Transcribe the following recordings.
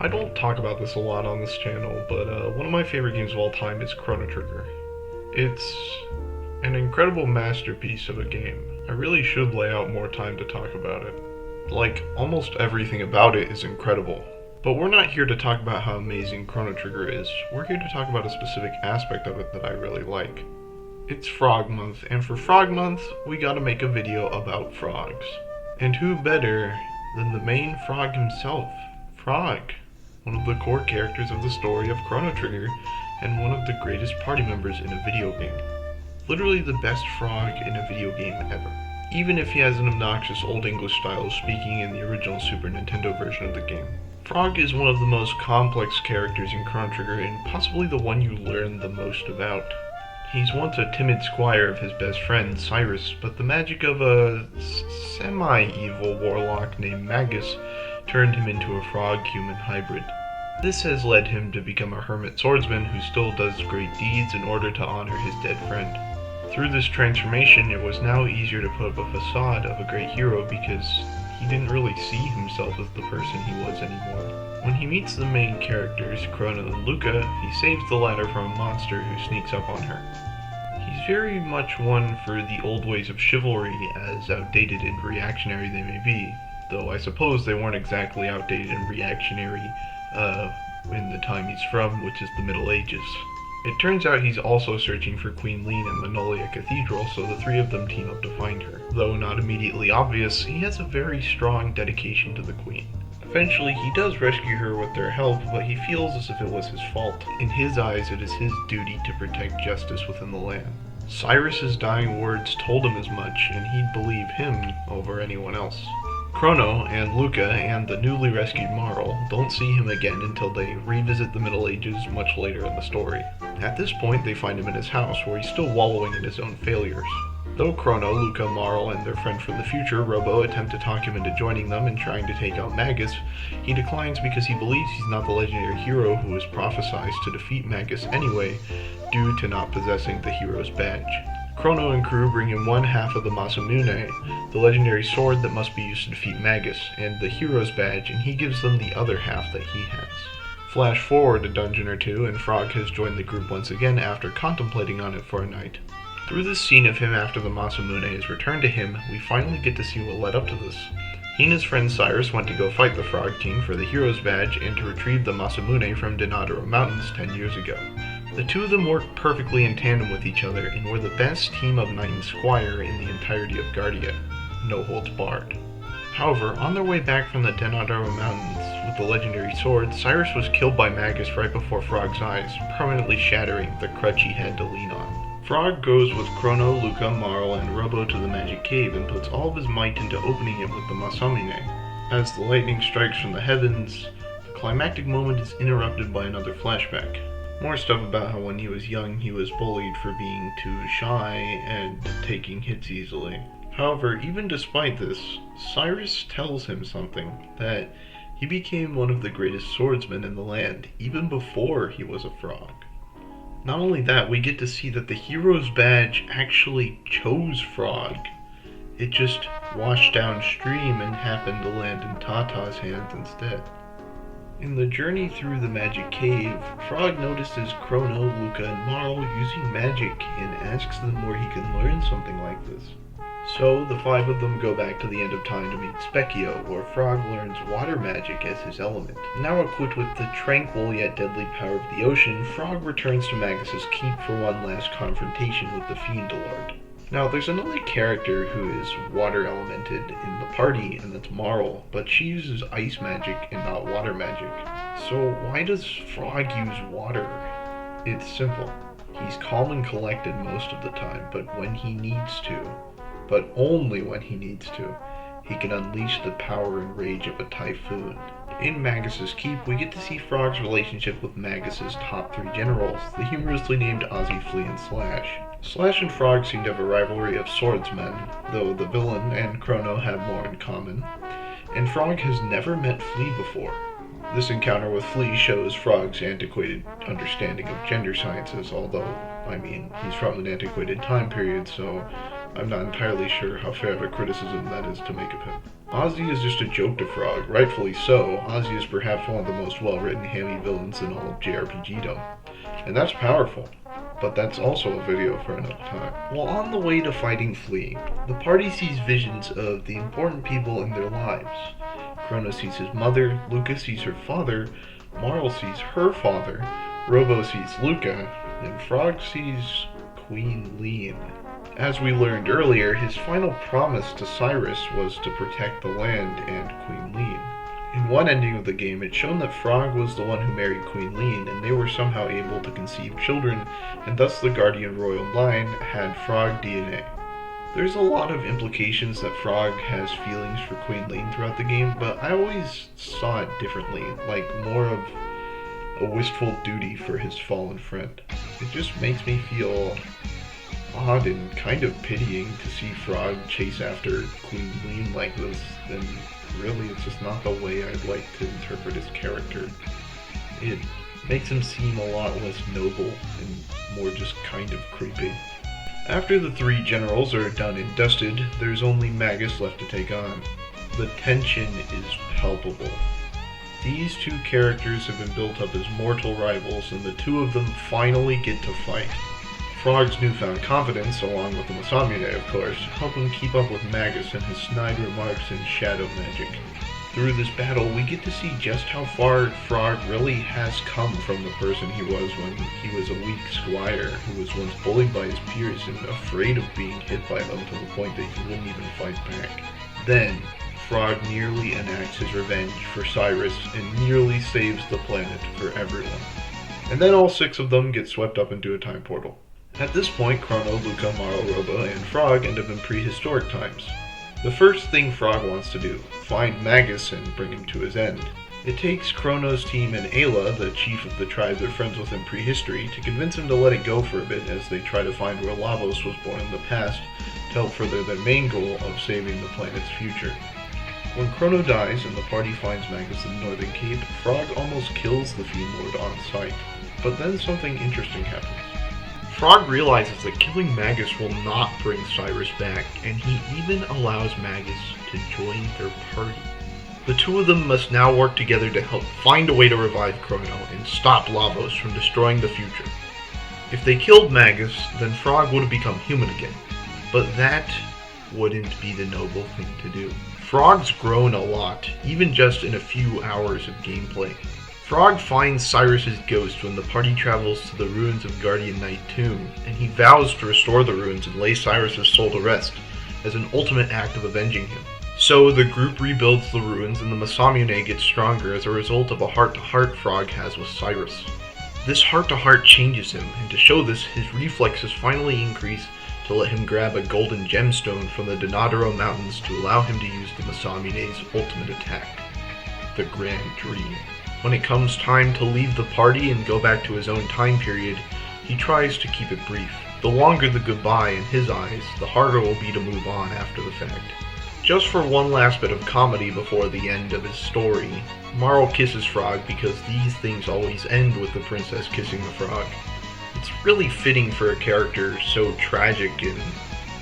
I don't talk about this a lot on this channel, but one of my favorite games of all time is Chrono Trigger. It's an incredible masterpiece of a game. I really should lay out more time to talk about it. Like, almost everything about it is incredible. But we're not here to talk about how amazing Chrono Trigger is. We're here to talk about a specific aspect of it that I really like. It's Frog Month, and for Frog Month, we gotta make a video about frogs. And who better than the main frog himself, Frog, one of the core characters of the story of Chrono Trigger, and one of the greatest party members in a video game. Literally the best frog in a video game ever. Even if he has an obnoxious Old English style of speaking in the original Super Nintendo version of the game. Frog is one of the most complex characters in Chrono Trigger and possibly the one you learn the most about. He's once a timid squire of his best friend, Cyrus, but the magic of a semi-evil warlock named Magus turned him into a frog-human hybrid. This has led him to become a hermit swordsman who still does great deeds in order to honor his dead friend. Through this transformation, it was now easier to put up a facade of a great hero because he didn't really see himself as the person he was anymore. When he meets the main characters, Chrono and Luca, he saves the latter from a monster who sneaks up on her. He's very much one for the old ways of chivalry, as outdated and reactionary they may be, though I suppose they weren't exactly outdated and reactionary in the time he's from, which is the Middle Ages. It turns out he's also searching for Queen Leene in Manolia Cathedral, so the three of them team up to find her. Though not immediately obvious, he has a very strong dedication to the Queen. Eventually, he does rescue her with their help, but he feels as if it was his fault. In his eyes, it is his duty to protect justice within the land. Cyrus's dying words told him as much, and he'd believe him over anyone else. Chrono and Luca and the newly rescued Marl don't see him again until they revisit the Middle Ages much later in the story. At this point, they find him in his house, where he's still wallowing in his own failures. Though Chrono, Luca, Marl, and their friend from the future, Robo, attempt to talk him into joining them and trying to take out Magus, he declines because he believes he's not the legendary hero who was prophesied to defeat Magus anyway, due to not possessing the hero's badge. Chrono and crew bring in one half of the Masamune, the legendary sword that must be used to defeat Magus, and the hero's badge, and he gives them the other half that he has. Flash forward a dungeon or two, and Frog has joined the group once again after contemplating on it for a night. Through this scene of him after the Masamune is returned to him, we finally get to see what led up to this. He and his friend Cyrus went to go fight the Frog King for the hero's badge and to retrieve the Masamune from Denadoro Mountains 10 years ago. The two of them worked perfectly in tandem with each other and were the best team of knight and squire in the entirety of Guardia. No holds barred. However, on their way back from the Denadoro Mountains with the legendary sword, Cyrus was killed by Magus right before Frog's eyes, permanently shattering the crutch he had to lean on. Frog goes with Chrono, Luca, Marl, and Robo to the magic cave and puts all of his might into opening it with the Masamune. As the lightning strikes from the heavens, the climactic moment is interrupted by another flashback. More stuff about how when he was young he was bullied for being too shy and taking hits easily. However, even despite this, Cyrus tells him something, that he became one of the greatest swordsmen in the land, even before he was a frog. Not only that, we get to see that the hero's badge actually chose Frog. It just washed downstream and happened to land in Tata's hands instead. In the journey through the magic cave, Frog notices Chrono, Luca, and Marl using magic and asks them where he can learn something like this. So, the five of them go back to the end of time to meet Specchio, where Frog learns water magic as his element. Now equipped with the tranquil yet deadly power of the ocean, Frog returns to Magus's keep for one last confrontation with the Fiend Lord. Now, there's another character who is water elemented in the party, and that's Marl, but she uses ice magic and not water magic. So why does Frog use water? It's simple. He's calm and collected most of the time, but when he needs to, but only when he needs to, he can unleash the power and rage of a typhoon. In Magus's keep, we get to see Frog's relationship with Magus's top three generals, the humorously named Ozzy, Flea, and Slash. Slash and Frog seem to have a rivalry of swordsmen, though the villain and Chrono have more in common, and Frog has never met Flea before. This encounter with Flea shows Frog's antiquated understanding of gender sciences, although, I mean, he's from an antiquated time period, so I'm not entirely sure how fair of a criticism that is to make of him. Ozzy is just a joke to Frog, rightfully so. Ozzy is perhaps one of the most well-written hammy villains in all of JRPG-dom. And that's powerful. But that's also a video for another time. While on the way to fighting Flea, the party sees visions of the important people in their lives. Chrono sees his mother, Luca sees her father, Marl sees her father, Robo sees Luca, and Frog sees Queen Leene. As we learned earlier, his final promise to Cyrus was to protect the land and Queen Leene. In one ending of the game, it's shown that Frog was the one who married Queen Leene, and they were somehow able to conceive children, and thus the Guardian Royal line had Frog DNA. There's a lot of implications that Frog has feelings for Queen Leene throughout the game, but I always saw it differently, like more of a wistful duty for his fallen friend. It just makes me feel odd and kind of pitying to see Frog chase after Queen Leene like this, and really it's just not the way I'd like to interpret his character. It makes him seem a lot less noble and more just kind of creepy. After the three generals are done and dusted, there's only Magus left to take on. The tension is palpable. These two characters have been built up as mortal rivals, and the two of them finally get to fight. Frog's newfound confidence, along with the Masamune of course, help him keep up with Magus and his snide remarks and shadow magic. Through this battle, we get to see just how far Frog really has come from the person he was when he was a weak squire who was once bullied by his peers and afraid of being hit by them to the point that he wouldn't even fight back. Then, Frog nearly enacts his revenge for Cyrus and nearly saves the planet for everyone. And then all six of them get swept up into a time portal. At this point, Chrono, Luca, Marl, Robo, and Frog end up in prehistoric times. The first thing Frog wants to do, find Magus and bring him to his end. It takes Chrono's team and Ayla, the chief of the tribe they're friends with in prehistory, to convince him to let it go for a bit as they try to find where Lavos was born in the past to help further their main goal of saving the planet's future. When Chrono dies and the party finds Magus in the Northern Cape, Frog almost kills the Fiend Lord on sight. But then something interesting happens. Frog realizes that killing Magus will not bring Cyrus back, and he even allows Magus to join their party. The two of them must now work together to help find a way to revive Chrono and stop Lavos from destroying the future. If they killed Magus, then Frog would have become human again, but that wouldn't be the noble thing to do. Frog's grown a lot, even just in a few hours of gameplay. Frog finds Cyrus's ghost when the party travels to the ruins of Guardian Knight Tomb, and he vows to restore the ruins and lay Cyrus's soul to rest, as an ultimate act of avenging him. So the group rebuilds the ruins, and the Masamune gets stronger as a result of a heart-to-heart Frog has with Cyrus. This heart-to-heart changes him, and to show this, his reflexes finally increase to let him grab a golden gemstone from the Donadero Mountains to allow him to use the Masamune's ultimate attack, the Grand Dream. When it comes time to leave the party and go back to his own time period, he tries to keep it brief. The longer the goodbye in his eyes, the harder it will be to move on after the fact. Just for one last bit of comedy before the end of his story, Marl kisses Frog because these things always end with the princess kissing the frog. It's really fitting for a character so tragic and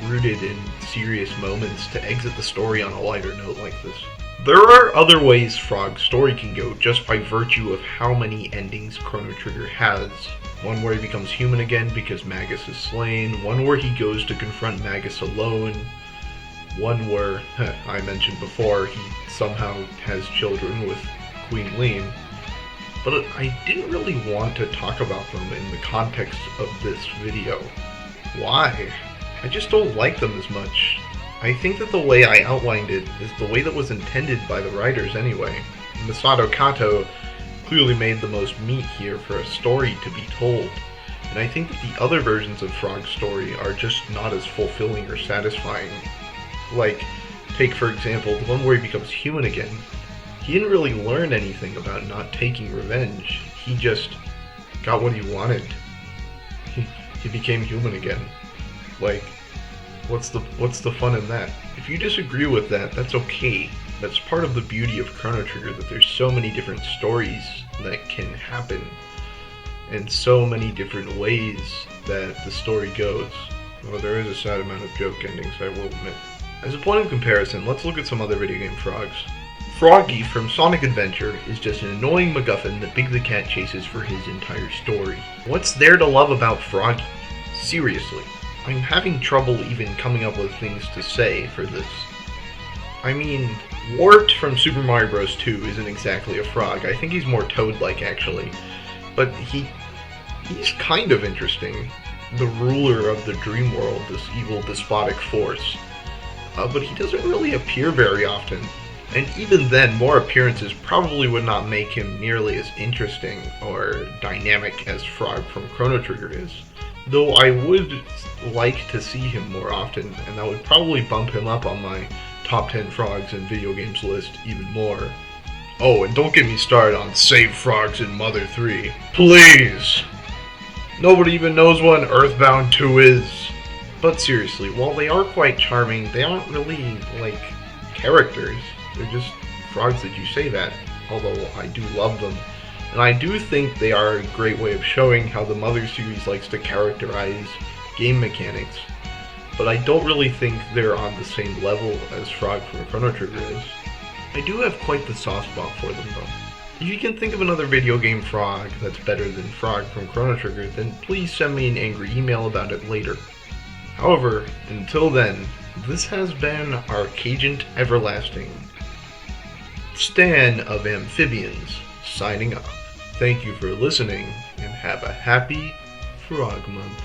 rooted in serious moments to exit the story on a lighter note like this. There are other ways Frog's story can go just by virtue of how many endings Chrono Trigger has. One where he becomes human again because Magus is slain, one where he goes to confront Magus alone, one where, I mentioned before, he somehow has children with Queen Leene. But I didn't really want to talk about them in the context of this video. Why? I just don't like them as much. I think that the way I outlined it is the way that was intended by the writers anyway. Masato Kato clearly made the most meat here for a story to be told, and I think that the other versions of Frog's story are just not as fulfilling or satisfying. Like, take for example the one where he becomes human again. He didn't really learn anything about not taking revenge. He just got what he wanted. He became human again. Like, what's the fun in that? If you disagree with that, that's okay. That's part of the beauty of Chrono Trigger, that there's so many different stories that can happen, and so many different ways that the story goes. Although there is a sad amount of joke endings, I will admit. As a point of comparison, let's look at some other video game frogs. Froggy from Sonic Adventure is just an annoying MacGuffin that Big the Cat chases for his entire story. What's there to love about Froggy? Seriously, I'm having trouble even coming up with things to say for this. I mean, Wart from Super Mario Bros. 2 isn't exactly a frog. I think he's more Toad-like, actually. But he's kind of interesting. The ruler of the dream world, this evil despotic force. But he doesn't really appear very often. And even then, more appearances probably would not make him nearly as interesting or dynamic as Frog from Chrono Trigger is. Though I would like to see him more often, and that would probably bump him up on my top 10 frogs in video games list even more. Oh, and don't get me started on Save Frogs in Mother 3. Please! Nobody even knows what an Earthbound 2 is. But seriously, while they are quite charming, they aren't really, like, characters. They're just frogs that you save at, although I do love them. And I do think they are a great way of showing how the Mother series likes to characterize game mechanics. But I don't really think they're on the same level as Frog from Chrono Trigger is. I do have quite the soft spot for them though. If you can think of another video game frog that's better than Frog from Chrono Trigger, then please send me an angry email about it later. However, until then, this has been Arcagent Everlasting, Stan of Amphibians, signing off. Thank you for listening, and have a happy Frog Month.